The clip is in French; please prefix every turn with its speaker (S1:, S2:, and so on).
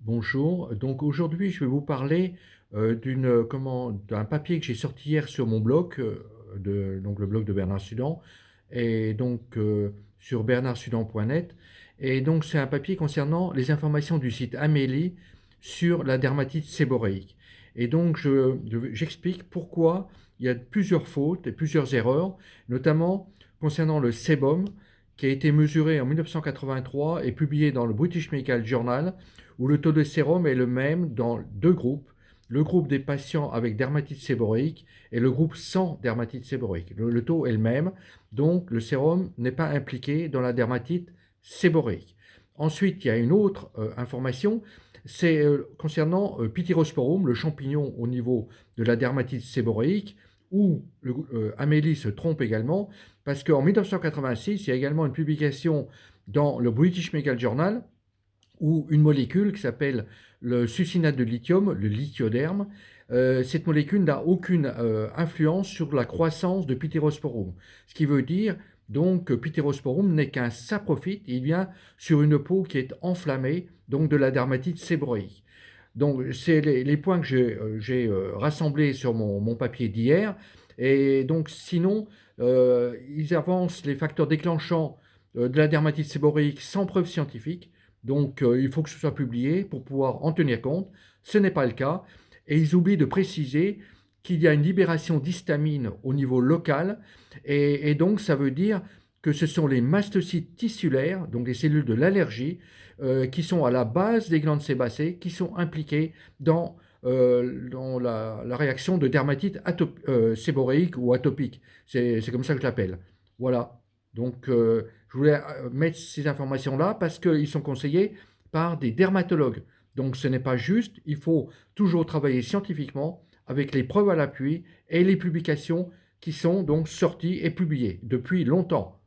S1: Bonjour, donc aujourd'hui je vais vous parler d'un papier que j'ai sorti hier sur mon blog, donc le blog de Bernard Sudan, et donc sur bernardsudan.net. Et donc c'est un papier concernant les informations du site Amélie sur la dermatite séborréique. Et donc j'explique pourquoi il y a plusieurs fautes et plusieurs erreurs, notamment concernant le sébum qui a été mesuré en 1983 et publié dans le British Medical Journal, où le taux de sérum est le même dans deux groupes, le groupe des patients avec dermatite séborréique et le groupe sans dermatite séborréique. Le taux est le même, donc le sérum n'est pas impliqué dans la dermatite séborréique. Ensuite, il y a une autre information, c'est concernant Pityrosporum, le champignon au niveau de la dermatite séborréique, où Amélie se trompe également, parce qu'en 1986, il y a également une publication dans le British Medical Journal ou une molécule qui s'appelle le succinate de lithium, le lithoderme. Cette molécule n'a aucune influence sur la croissance de Pityrosporum. Ce qui veut dire donc que Pityrosporum n'est qu'un saprophyte, il vient sur une peau qui est enflammée, donc de la dermatite séborréique. Donc, c'est les points que j'ai rassemblés sur mon papier d'hier. Et donc, sinon, ils avancent les facteurs déclenchants de la dermatite séborréique sans preuve scientifique. Donc, il faut que ce soit publié pour pouvoir en tenir compte. Ce n'est pas le cas. Et ils oublient de préciser qu'il y a une libération d'histamine au niveau local. Et donc, ça veut dire que ce sont les mastocytes tissulaires, donc les cellules de l'allergie, qui sont à la base des glandes sébacées, qui sont impliquées dans la réaction de dermatite séborréique ou atopique. C'est comme ça que je l'appelle. Voilà. Donc, je voulais mettre ces informations-là parce qu'ils sont conseillés par des dermatologues. Donc, ce n'est pas juste. Il faut toujours travailler scientifiquement avec les preuves à l'appui et les publications qui sont donc sorties et publiées depuis longtemps.